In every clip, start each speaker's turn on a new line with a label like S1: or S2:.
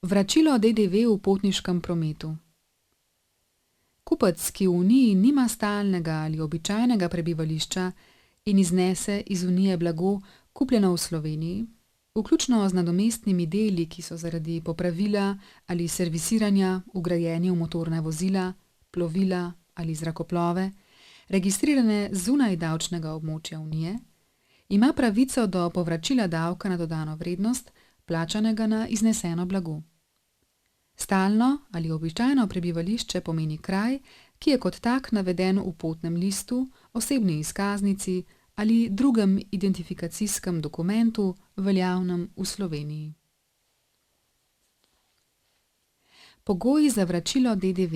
S1: Vračilo DDV v potniškem prometu. Kupec, ki v Uniji nima stalnega ali običajnega prebivališča in iznese iz Unije blago, kupljeno v Sloveniji, vključno z nadomestnimi deli, ki so zaradi popravila ali servisiranja vgrajeni v motorna vozila, plovila ali zrakoplove, registrirane zunaj davčnega območja Unije, ima pravico do povračila davka na dodano vrednost, plačanega na izneseno blago. Stalno ali običajno prebivališče pomeni kraj, ki je kot tak naveden v potnem listu, osebni izkaznici ali drugem identifikacijskem dokumentu, veljavnem v Sloveniji. Pogoji za vračilo DDV.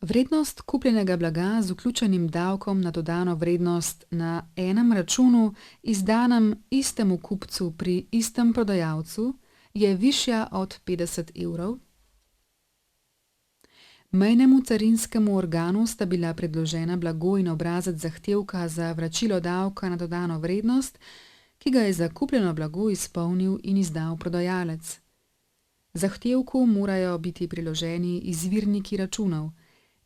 S1: Vrednost kupljenega blaga z vključenim davkom na dodano vrednost na enem računu, izdanem istemu kupcu pri istem prodajalcu, je višja od 50 evrov. Mejnemu carinskemu organu sta bila predložena blago in obrazec zahtevka za vračilo davka na dodano vrednost, ki ga je za kupljeno blago izpolnil in izdal prodajalec. Zahtevku morajo biti priloženi izvirniki računov,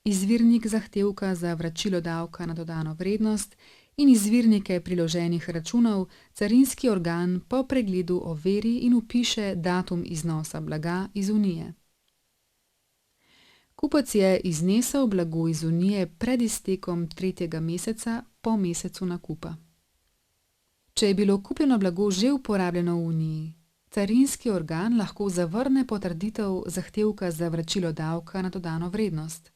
S1: izvirnik zahtevka za vračilo davka na dodano vrednost in izvirnike priloženih računov carinski organ po pregledu overi in vpiše datum iznosa blaga iz Unije. Kupec je iznesel blago iz Unije pred iztekom 3. meseca po mesecu nakupa. Če je bilo kupljeno blago že uporabljeno v Uniji, carinski organ lahko zavrne potrditev zahtevka za vračilo davka na dodano vrednost.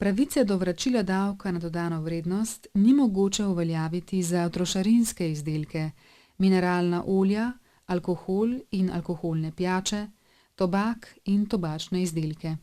S1: Pravice do vračila davka na dodano vrednost ni mogoče uveljaviti za trošarinske izdelke, mineralna olja, alkohol in alkoholne pijače, tobak in tobačne izdelke.